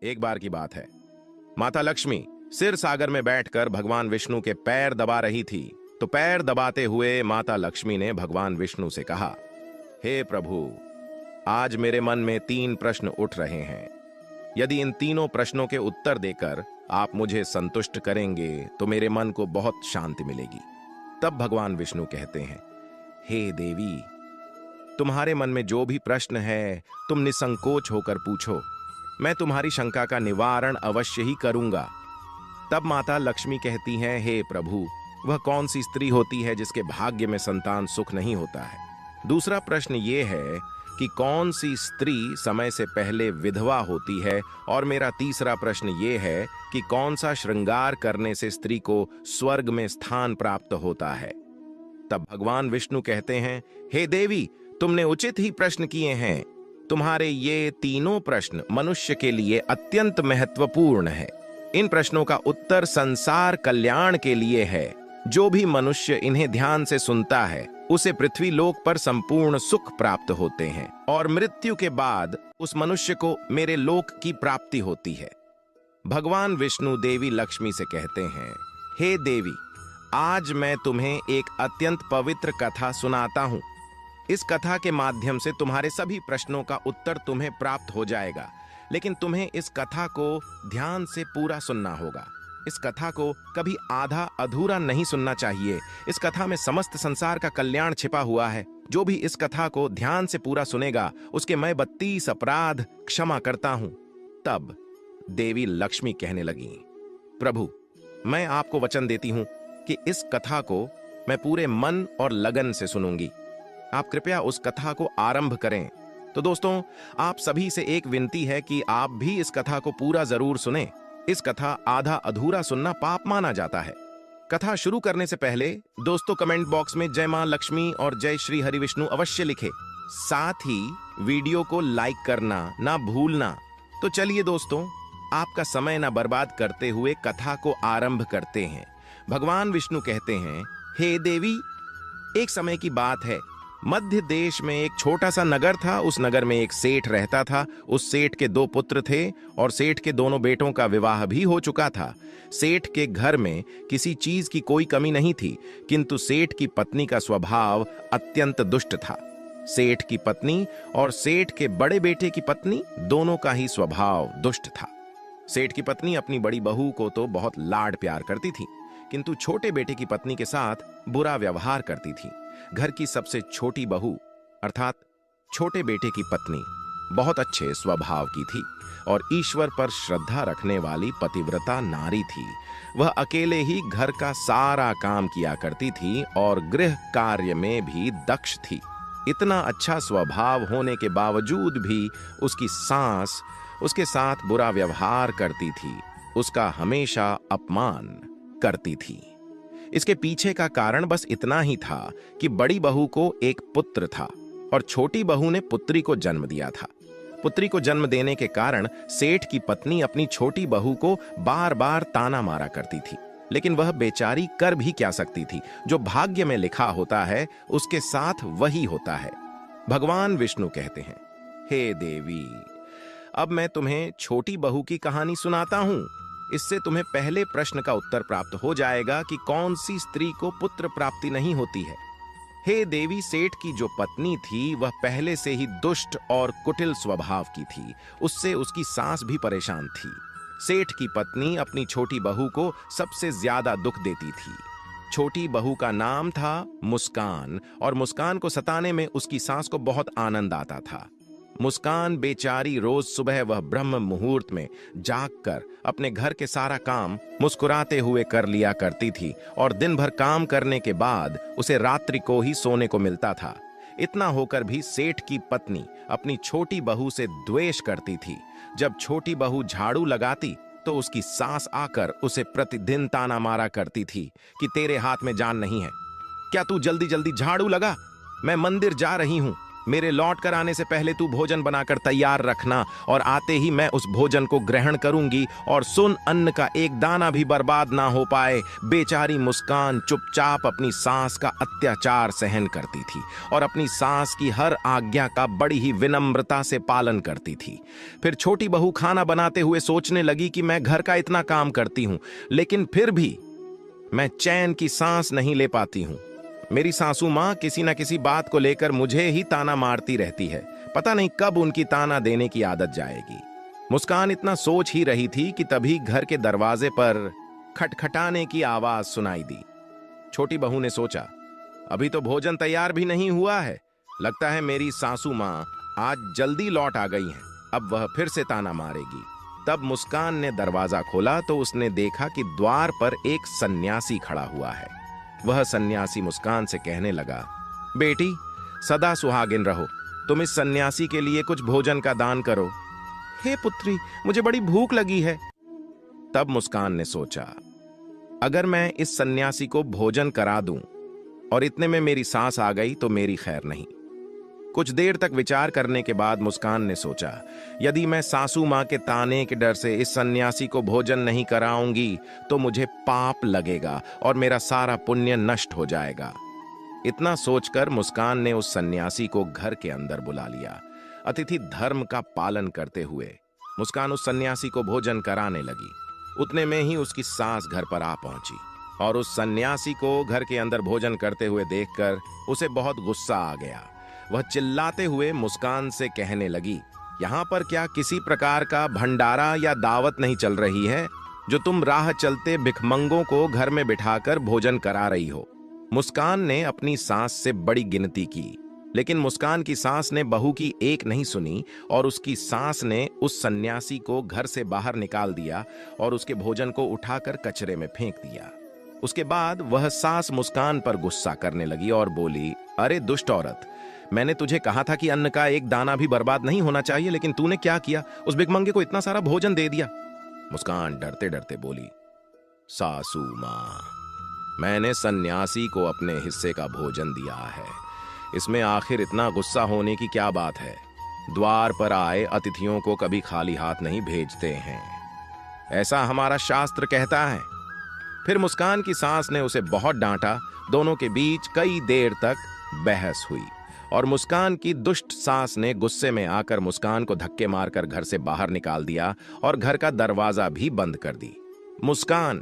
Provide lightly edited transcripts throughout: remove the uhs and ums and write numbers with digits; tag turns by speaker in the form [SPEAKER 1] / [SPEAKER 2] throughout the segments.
[SPEAKER 1] एक बार की बात है, माता लक्ष्मी सिर सागर में बैठकर भगवान विष्णु के पैर दबा रही थी। तो पैर दबाते हुए माता लक्ष्मी ने भगवान विष्णु से कहा, हे प्रभु, आज मेरे मन में 3 प्रश्न उठ रहे हैं। यदि इन तीनों प्रश्नों के उत्तर देकर आप मुझे संतुष्ट करेंगे तो मेरे मन को बहुत शांति मिलेगी। तब भगवान विष्णु कहते हैं, हे देवी, तुम्हारे मन में जो भी प्रश्न है तुम निसंकोच होकर पूछो, मैं तुम्हारी शंका का निवारण अवश्य ही करूंगा। तब माता लक्ष्मी कहती हैं, हे प्रभु, वह कौन सी स्त्री होती है जिसके भाग्य में संतान सुख नहीं होता है? दूसरा प्रश्न ये है कि कौन सी स्त्री समय से पहले विधवा होती है? और मेरा तीसरा प्रश्न ये है कि कौन सा श्रृंगार करने से स्त्री को स्वर्ग में स्थान प्राप्त होता है? तब भगवान विष्णु कहते हैं, हे देवी, तुमने उचित ही प्रश्न किए हैं। तुम्हारे ये तीनों प्रश्न मनुष्य के लिए अत्यंत महत्वपूर्ण है। इन प्रश्नों का उत्तर संसार कल्याण के लिए है। जो भी मनुष्य इन्हें ध्यान से सुनता है उसे पृथ्वी लोक पर संपूर्ण सुख प्राप्त होते हैं और मृत्यु के बाद उस मनुष्य को मेरे लोक की प्राप्ति होती है। भगवान विष्णु देवी लक्ष्मी से कहते हैं, हे देवी, आज मैं तुम्हें एक अत्यंत पवित्र कथा सुनाता हूं। इस कथा के माध्यम से तुम्हारे सभी प्रश्नों का उत्तर तुम्हें प्राप्त हो जाएगा, लेकिन तुम्हें इस कथा को ध्यान से पूरा सुनना होगा। इस कथा को कभी आधा अधूरा नहीं सुनना चाहिए। इस कथा में समस्त संसार का कल्याण छिपा हुआ है। जो भी इस कथा को ध्यान से पूरा सुनेगा उसके मैं 32 अपराध क्षमा करता हूं। तब देवी लक्ष्मी कहने लगी, प्रभु, मैं आपको वचन देती हूं कि इस कथा को मैं पूरे मन और लगन से सुनूंगी। आप कृपया उस कथा को आरंभ करें। तो दोस्तों, आप सभी से एक विनती है कि आप भी इस कथा को पूरा जरूर सुनें। इस कथा आधा अधूरा सुनना पाप माना जाता है। कथा शुरू करने से पहले दोस्तों कमेंट बॉक्स में जय मां लक्ष्मी और जय श्री हरि विष्णु अवश्य लिखें। साथ ही वीडियो को लाइक करना ना भूलना। तो चलिए दोस्तों, आपका समय ना बर्बाद करते हुए कथा को आरंभ करते हैं। भगवान विष्णु कहते हैं, हे देवी, एक समय की बात है, मध्य देश में एक छोटा सा नगर था। उस नगर में एक सेठ रहता था। उस सेठ के 2 पुत्र थे और सेठ के दोनों बेटों का विवाह भी हो चुका था। सेठ के घर में किसी चीज की कोई कमी नहीं थी, किंतु सेठ की पत्नी का स्वभाव अत्यंत दुष्ट था। सेठ की पत्नी और सेठ के बड़े बेटे की पत्नी दोनों का ही स्वभाव दुष्ट था। सेठ की पत्नी अपनी बड़ी बहू को तो बहुत लाड प्यार करती थी, किंतु छोटे बेटे की पत्नी के साथ बुरा व्यवहार करती थी। घर की सबसे छोटी बहू अर्थात छोटे बेटे की पत्नी बहुत अच्छे स्वभाव की थी और ईश्वर पर श्रद्धा रखने वाली पतिव्रता नारी थी। वह अकेले ही घर का सारा काम किया करती थी और गृह कार्य में भी दक्ष थी। इतना अच्छा स्वभाव होने के बावजूद भी उसकी सास उसके साथ बुरा व्यवहार करती थी, उसका हमेशा अपमान करती थी। इसके पीछे का कारण बस इतना ही था कि बड़ी बहू को एक पुत्र था और छोटी बहू ने पुत्री को जन्म दिया था। पुत्री को जन्म देने के कारण सेठ की पत्नी अपनी छोटी बहू को बार बार ताना मारा करती थी, लेकिन वह बेचारी कर भी क्या सकती थी। जो भाग्य में लिखा होता है उसके साथ वही होता है। भगवान विष्णु कहते हैं, हे देवी, अब मैं तुम्हें छोटी बहू की कहानी सुनाता हूं। इससे तुम्हें पहले प्रश्न का उत्तर प्राप्त हो जाएगा कि कौन सी स्त्री को पुत्र प्राप्ति नहीं होती है। हे देवी, सेठ की जो पत्नी थी वह पहले से ही दुष्ट और कुटिल स्वभाव की थी। उससे उसकी सास भी परेशान थी। सेठ की पत्नी अपनी छोटी बहू को सबसे ज्यादा दुख देती थी। छोटी बहू का नाम था मुस्कान और मुस्कान को सताने में उसकी सास को बहुत आनंद आता था। मुस्कान बेचारी रोज सुबह वह ब्रह्म मुहूर्त में जागकर अपने घर के सारा काम मुस्कुराते हुए कर लिया करती थी और दिन भर काम करने के बाद उसे रात्रि को ही सोने को मिलता था। इतना होकर भी सेठ की पत्नी अपनी छोटी बहू से द्वेष करती थी। जब छोटी बहू झाड़ू लगाती तो उसकी सास आकर उसे प्रतिदिन ताना मारा करती थी कि तेरे हाथ में जान नहीं है, क्या तू जल्दी जल्दी झाड़ू लगा, मैं मंदिर जा रही हूं। मेरे लौट कर आने से पहले तू भोजन बनाकर तैयार रखना और आते ही मैं उस भोजन को ग्रहण करूंगी। और सुन, अन्न का एक दाना भी बर्बाद ना हो पाए। बेचारी मुस्कान चुपचाप अपनी सास का अत्याचार सहन करती थी और अपनी सास की हर आज्ञा का बड़ी ही विनम्रता से पालन करती थी। फिर छोटी बहू खाना बनाते हुए सोचने लगी कि मैं घर का इतना काम करती हूं, लेकिन फिर भी मैं चैन की सांस नहीं ले पाती हूं। मेरी सासू माँ किसी न किसी बात को लेकर मुझे ही ताना मारती रहती है। पता नहीं कब उनकी ताना देने की आदत जाएगी। मुस्कान इतना सोच ही रही थी कि तभी घर के दरवाजे पर खटखटाने की आवाज सुनाई दी। छोटी बहू ने सोचा, अभी तो भोजन तैयार भी नहीं हुआ है। लगता है मेरी सासू माँ आज जल्दी लौट आ गई हैं। अब वह फिर से ताना मारेगी। तब मुस्कान ने दरवाजा खोला तो उसने देखा कि द्वार पर एक सन्यासी खड़ा हुआ है। वह सन्यासी मुस्कान से कहने लगा, बेटी सदा सुहागिन रहो। तुम इस सन्यासी के लिए कुछ भोजन का दान करो। हे पुत्री, मुझे बड़ी भूख लगी है। तब मुस्कान ने सोचा, अगर मैं इस सन्यासी को भोजन करा दूं और इतने में मेरी सांस आ गई तो मेरी खैर नहीं। कुछ देर तक विचार करने के बाद मुस्कान ने सोचा, यदि मैं सासू मां के ताने के डर से इस सन्यासी को भोजन नहीं कराऊंगी तो मुझे पाप लगेगा और मेरा सारा पुण्य नष्ट हो जाएगा। इतना सोचकर मुस्कान ने उस सन्यासी को घर के अंदर बुला लिया। अतिथि धर्म का पालन करते हुए मुस्कान उस सन्यासी को भोजन कराने लगी। उतने में ही उसकी सास घर पर आ पहुंची और उस सन्यासी को घर के अंदर भोजन करते हुए देखकर उसे बहुत गुस्सा आ गया। वह चिल्लाते हुए मुस्कान से कहने लगी, यहाँ पर क्या किसी प्रकार का भंडारा या दावत नहीं चल रही है जो तुम राह चलते भिखमंगों को घर में बिठाकर भोजन करा रही हो? मुस्कान ने अपनी सास से बड़ी गिनती की, लेकिन मुस्कान की सास ने बहू की एक नहीं सुनी और उसकी सास ने उस सन्यासी को घर से बाहर निकाल दिया और उसके भोजन को उठाकर कचरे में फेंक दिया। उसके बाद वह सास मुस्कान पर गुस्सा करने लगी और बोली, अरे दुष्ट औरत, मैंने तुझे कहा था कि अन्न का एक दाना भी बर्बाद नहीं होना चाहिए, लेकिन तूने क्या किया? उस भिखमंगे को इतना सारा भोजन दे दिया। मुस्कान डरते डरते बोली, सासू मां, मैंने सन्यासी को अपने हिस्से का भोजन दिया है। इसमें आखिर इतना गुस्सा होने की क्या बात है? द्वार पर आए अतिथियों को कभी खाली हाथ नहीं भेजते हैं, ऐसा हमारा शास्त्र कहता है। फिर मुस्कान की सास ने उसे बहुत डांटा। दोनों के बीच कई देर तक बहस हुई और मुस्कान की दुष्ट सास ने गुस्से में आकर मुस्कान को धक्के मारकर घर से बाहर निकाल दिया और घर का दरवाजा भी बंद कर दी। मुस्कान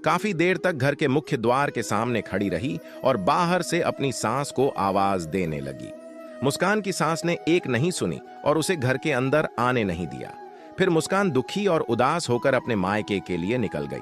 [SPEAKER 1] काफी देर तक घर के मुख्य द्वार के सामने खड़ी रही और बाहर से अपनी सास को आवाज देने लगी। मुस्कान की सास ने एक नहीं सुनी और उसे घर के अंदर आने नहीं दिया। फिर मुस्कान दुखी और उदास होकर अपने मायके के लिए निकल गई।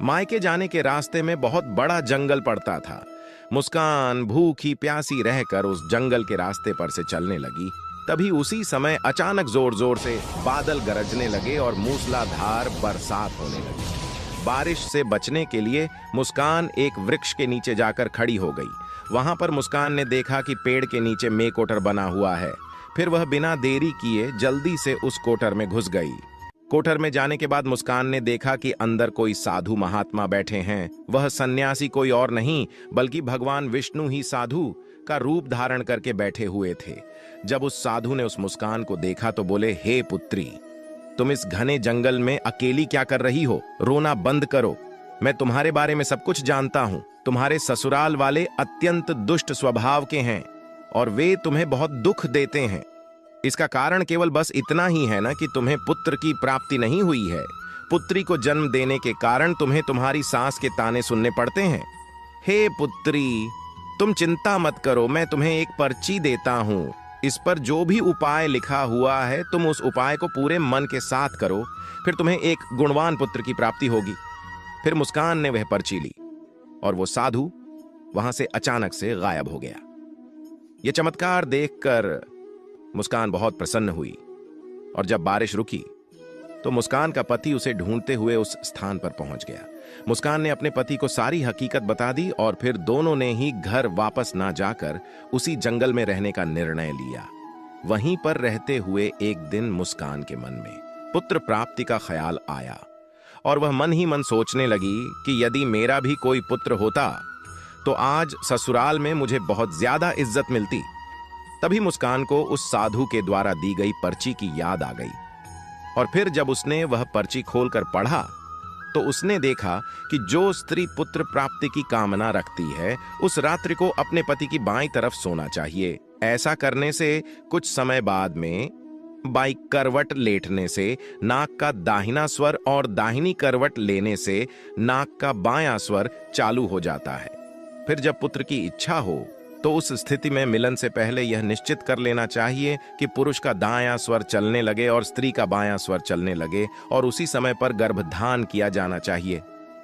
[SPEAKER 1] मायके जाने के रास्ते में बहुत बड़ा जंगल पड़ता था। मुस्कान भूखी प्यासी रहकर उस जंगल के रास्ते पर से चलने लगी। तभी उसी समय अचानक जोर जोर से बादल गरजने लगे और मूसलाधार बरसात होने लगी। बारिश से बचने के लिए मुस्कान एक वृक्ष के नीचे जाकर खड़ी हो गई। वहां पर मुस्कान ने देखा कि पेड़ के नीचे मेकोटर बना हुआ है। फिर वह बिना देरी किए जल्दी से उस कोटर में घुस गई। कोठर में जाने के बाद मुस्कान ने देखा कि अंदर कोई साधु महात्मा बैठे हैं। वह सन्यासी कोई और नहीं बल्कि भगवान विष्णु ही साधु का रूप धारण करके बैठे हुए थे। जब उस साधु ने उस मुस्कान को देखा तो बोले, हे पुत्री, तुम इस घने जंगल में अकेली क्या कर रही हो? रोना बंद करो। मैं तुम्हारे बारे में सब कुछ जानता हूं। तुम्हारे ससुराल वाले अत्यंत दुष्ट स्वभाव के हैं और वे तुम्हें बहुत दुख देते हैं। इसका कारण केवल बस इतना ही है ना कि तुम्हें पुत्र की प्राप्ति नहीं हुई है। पुत्री को जन्म देने के कारण तुम्हें तुम्हारी सास के ताने सुनने पड़ते हैं। हे पुत्री, तुम चिंता मत करो, मैं तुम्हें एक पर्ची देता हूं। इस पर जो भी उपाय लिखा हुआ है तुम उस उपाय को पूरे मन के साथ करो, फिर तुम्हें एक गुणवान पुत्र की प्राप्ति होगी। फिर मुस्कान ने वह पर्ची ली और वो साधु वहां से अचानक से गायब हो गया। यह चमत्कार देखकर मुस्कान बहुत प्रसन्न हुई और जब बारिश रुकी तो मुस्कान का पति उसे ढूंढते हुए उस स्थान पर पहुंच गया। मुस्कान ने अपने पति को सारी हकीकत बता दी और फिर दोनों ने ही घर वापस ना जाकर उसी जंगल में रहने का निर्णय लिया। वहीं पर रहते हुए एक दिन मुस्कान के मन में पुत्र प्राप्ति का ख्याल आया और वह मन ही मन सोचने लगी कि यदि मेरा भी कोई पुत्र होता तो आज ससुराल में मुझे बहुत ज्यादा इज्जत मिलती। तभी मुस्कान को उस साधु के द्वारा दी गई पर्ची की याद आ गई, और फिर जब उसने वह पर्ची खोलकर पढ़ा तो उसने देखा कि जो स्त्री पुत्र प्राप्ति की कामना रखती है उस रात्रि को अपने पति की बाईं तरफ सोना चाहिए। ऐसा करने से कुछ समय बाद में बाईं करवट लेटने से नाक का दाहिना स्वर और दाहिनी करवट लेने से नाक का बायां स्वर चालू हो जाता है। फिर जब पुत्र की इच्छा हो तो उस स्थिति में मिलन से पहले यह निश्चित कर लेना चाहिए कि पुरुष का दायां स्वर चलने लगे और स्त्री का बायां स्वर चलने लगे, और उसी समय पर गर्भधान किया जाना चाहिए।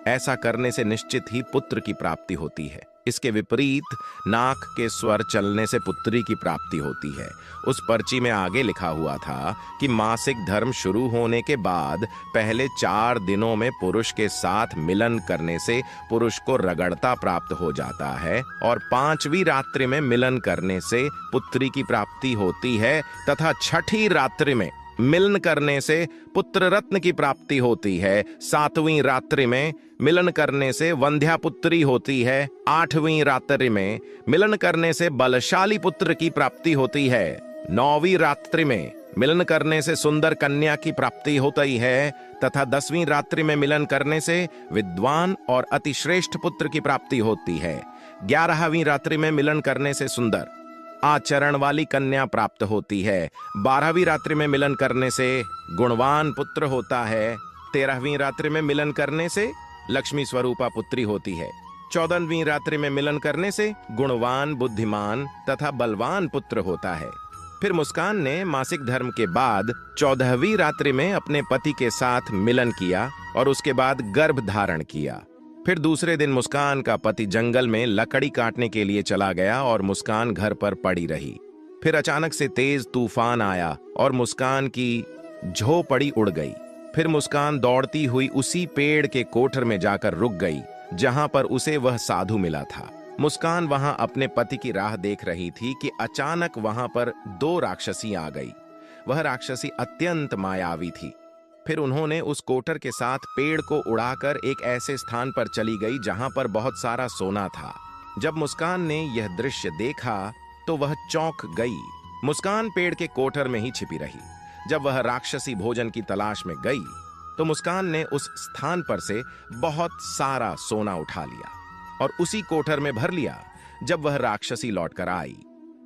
[SPEAKER 1] ऐसा करने से निश्चित ही पुत्र की प्राप्ति होती है। इसके विपरीत नाक के स्वर चलने से पुत्री की प्राप्ति होती है। उस पर्ची में आगे लिखा हुआ था कि मासिक धर्म शुरू होने के बाद पहले 4 दिनों में पुरुष के साथ मिलन करने से पुरुष को रगड़ता प्राप्त हो जाता है, और 5वीं रात्रि में मिलन करने से पुत्री की प्राप्ति होती है, तथा 6ठी रात्रि में मिलन करने से पुत्र रत्न की प्राप्ति होती है। 7वीं रात्रि में मिलन करने से वंध्या पुत्री होती है। 8वीं रात्रि में मिलन करने से बलशाली पुत्र की प्राप्ति होती है। 9वीं रात्रि में मिलन करने से सुंदर कन्या की प्राप्ति होती है, तथा 10वीं रात्रि में मिलन करने से विद्वान और अतिश्रेष्ठ पुत्र की प्राप्ति होती है। 11वीं रात्रि में मिलन करने से सुंदर आचरण वाली कन्या प्राप्त होती है। 12वीं रात्रि में मिलन करने से गुणवान पुत्र होता है। 13वीं रात्रि में मिलन करने से लक्ष्मी स्वरूपा पुत्री होती है। 14वीं रात्रि में मिलन करने से गुणवान, बुद्धिमान तथा बलवान पुत्र होता है। फिर मुस्कान ने मासिक धर्म के बाद 14वीं रात्रि में अपने पति के साथ मिलन किया और उसके बाद गर्भ धारण किया। फिर दूसरे दिन मुस्कान का पति जंगल में लकड़ी काटने के लिए चला गया और मुस्कान घर पर पड़ी रही। फिर अचानक से तेज तूफान आया और मुस्कान की झोपड़ी उड़ गई। फिर मुस्कान दौड़ती हुई उसी पेड़ के कोठर में जाकर रुक गई जहां पर उसे वह साधु मिला था। मुस्कान वहां अपने पति की राह देख रही थी कि अचानक वहां पर 2 राक्षसी आ गई। वह राक्षसी अत्यंत मायावी थी। फिर उन्होंने उस कोटर के साथ पेड़ को उड़ाकर एक ऐसे स्थान पर चली गई जहां पर बहुत सारा सोना था। जब मुस्कान ने यह दृश्य देखा तो वह चौंक गई। मुस्कान पेड़ के कोटर में ही छिपी रही। जब वह राक्षसी भोजन की तलाश में गई तो मुस्कान ने उस स्थान पर से बहुत सारा सोना उठा लिया और उसी कोठर में भर लिया। जब वह राक्षसी लौटकर आई,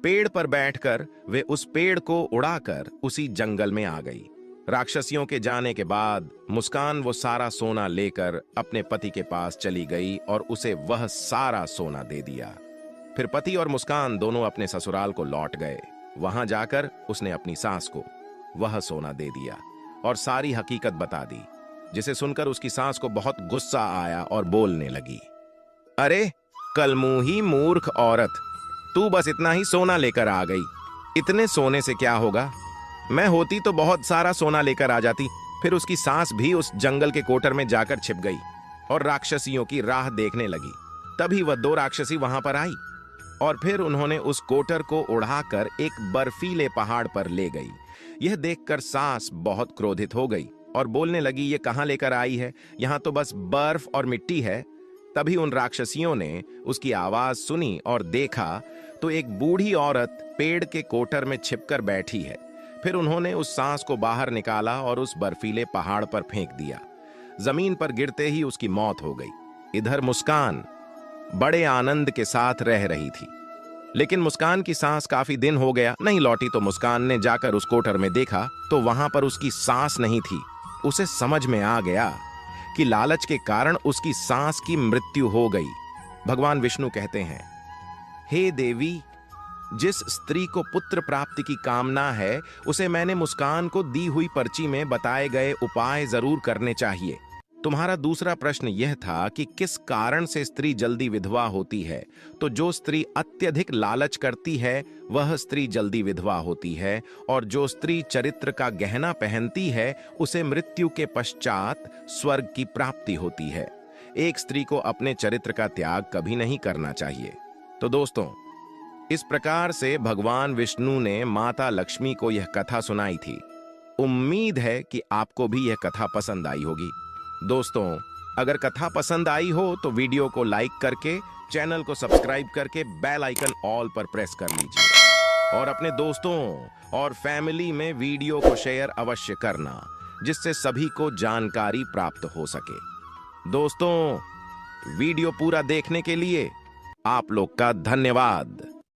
[SPEAKER 1] पेड़ पर बैठकर वे उस पेड़ को उड़ाकर उसी जंगल में आ गई। राक्षसियों के जाने के बाद मुस्कान वो सारा सोना लेकर अपने पति के पास चली गई और उसे वह सारा सोना दे दिया। फिर पति और मुस्कान दोनों अपने ससुराल को लौट गए। वहां जाकर उसने अपनी सास को वह सोना दे दिया और सारी हकीकत बता दी, जिसे सुनकर उसकी सास को बहुत गुस्सा आया और बोलने लगी, अरे कलमुही मूर्ख औरत, तू बस इतना ही सोना लेकर आ गई। इतने सोने से क्या होगा? मैं होती तो बहुत सारा सोना लेकर आ जाती। फिर उसकी सास भी उस जंगल के कोटर में जाकर छिप गई और राक्षसियों की राह देखने लगी। तभी वह 2 राक्षसी वहां पर आई और फिर उन्होंने उस कोटर को उड़ाकर एक बर्फीले पहाड़ पर ले गई। यह देखकर सास बहुत क्रोधित हो गई और बोलने लगी, ये कहां लेकर आई है? यहां तो बस बर्फ और मिट्टी है। तभी उन राक्षसियों ने उसकी आवाज सुनी और देखा तो एक बूढ़ी औरत पेड़ के कोटर में छिपकर बैठी है। फिर उन्होंने उस सांस को बाहर निकाला और उस बर्फीले पहाड़ पर फेंक दिया। जमीन पर गिरते ही उसकी मौत हो गई। इधर मुस्कान बड़े आनंद के साथ रह रही थी, लेकिन मुस्कान की सांस काफी दिन हो गया नहीं लौटी। तो मुस्कान ने जाकर उस कोटर में देखा तो वहां पर उसकी सांस नहीं थी। उसे समझ में आ गया कि लालच के कारण उसकी सांस की मृत्यु हो गई। भगवान विष्णु कहते हैं, हे देवी, जिस स्त्री को पुत्र प्राप्ति की कामना है उसे मैंने मुस्कान को दी हुई पर्ची में बताए गए उपाय जरूर करने चाहिए। तुम्हारा दूसरा प्रश्न यह था कि किस कारण से स्त्री जल्दी विधवा होती है। तो जो स्त्री अत्यधिक लालच करती है वह स्त्री जल्दी विधवा होती है, और जो स्त्री चरित्र का गहना पहनती है उसे मृत्यु के पश्चात स्वर्ग की प्राप्ति होती है। एक स्त्री को अपने चरित्र का त्याग कभी नहीं करना चाहिए। तो दोस्तों, इस प्रकार से भगवान विष्णु ने माता लक्ष्मी को यह कथा सुनाई थी। उम्मीद है कि आपको भी यह कथा पसंद आई होगी। दोस्तों, अगर कथा पसंद आई हो तो वीडियो को लाइक करके, चैनल को सब्सक्राइब करके बेल आइकन ऑल पर प्रेस कर लीजिए। और अपने दोस्तों और फैमिली में वीडियो को शेयर अवश्य करना, जिससे सभी को जानकारी प्राप्त हो सके। दोस्तों, वीडियो पूरा देखने के लिए आप लोग का धन्यवाद।